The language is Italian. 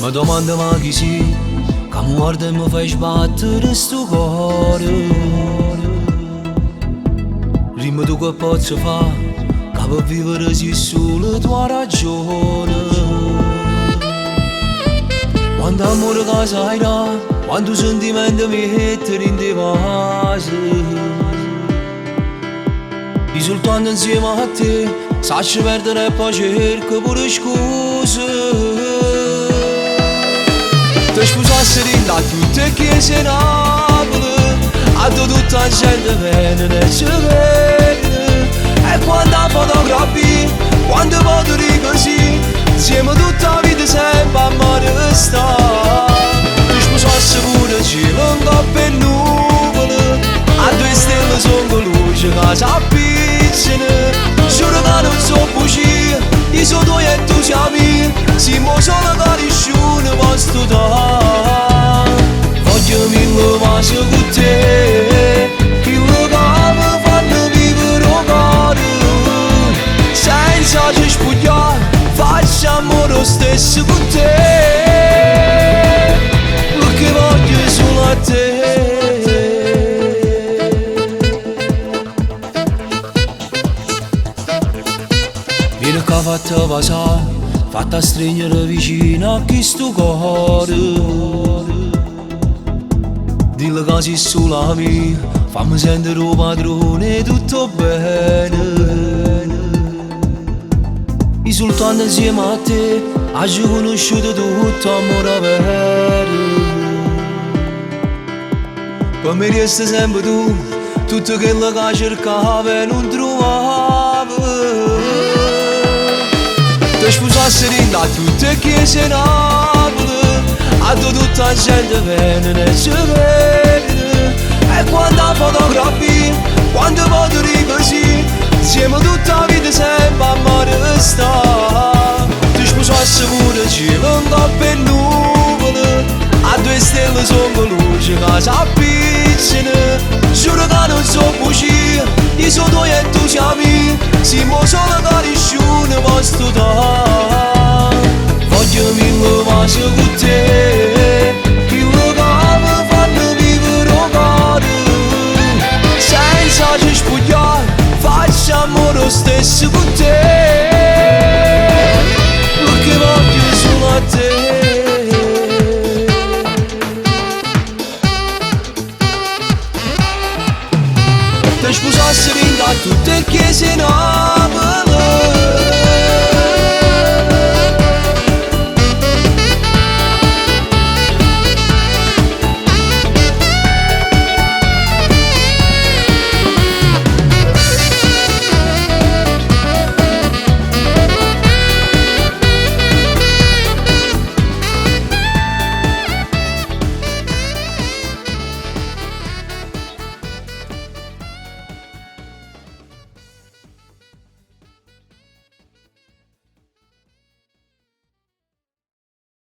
Mi domanda ma chi sei, che mi guarda e mi fai sbattere sto cuore. Rima tu che posso fare, che per vivere sei solo tua ragione. Quando amore che sai là, quando sentimenti mi mettono in devase. Io soltanto insieme a te, sacci perdere e poi cerco pure scuse. Ti scusassi da tutte chiese Napoli, a tutta la gente viene nel vede. E quando a fotografia, quando foto di così, insieme tutta la vita sempre a mare sta. Ti scusassi pure cielo in coppa e nuvole, a due stelle sono con luce che si appiccano. Giuro che non so bugie, io sono tuoi e tu sei mio, siamo solo carisciuni posto da. Voglio mille cose con te, che lo che mi fanno vivere un cuore. Senza ci spogliare, facciamo lo stesso con te, perché voglio solo a te. Vieni che fatta passare, fatta stringere vicino a questo cuore. Dillo che sei sola mia, fammi sentere un padrone tutto bene. Io soltanto insieme a te, oggi ho conosciuto tutto amore vero. Per me resta sempre tu, tutto quello che cercavo e non trovavo. Ti scusassi da tutte chiese Napoli, a tutta la gente viene nel vede. E quando a fotografia, quando foto di così, insieme tutta la vita sempre a mare sta. Ti scusassi pure cielo in coppa e nuvole, a due stelle sono con luce che si appiccano. Giuro che non so bugie, io sono tuoi e tu sei mio, siamo solo carisciuni posto da. Voglio mille cose con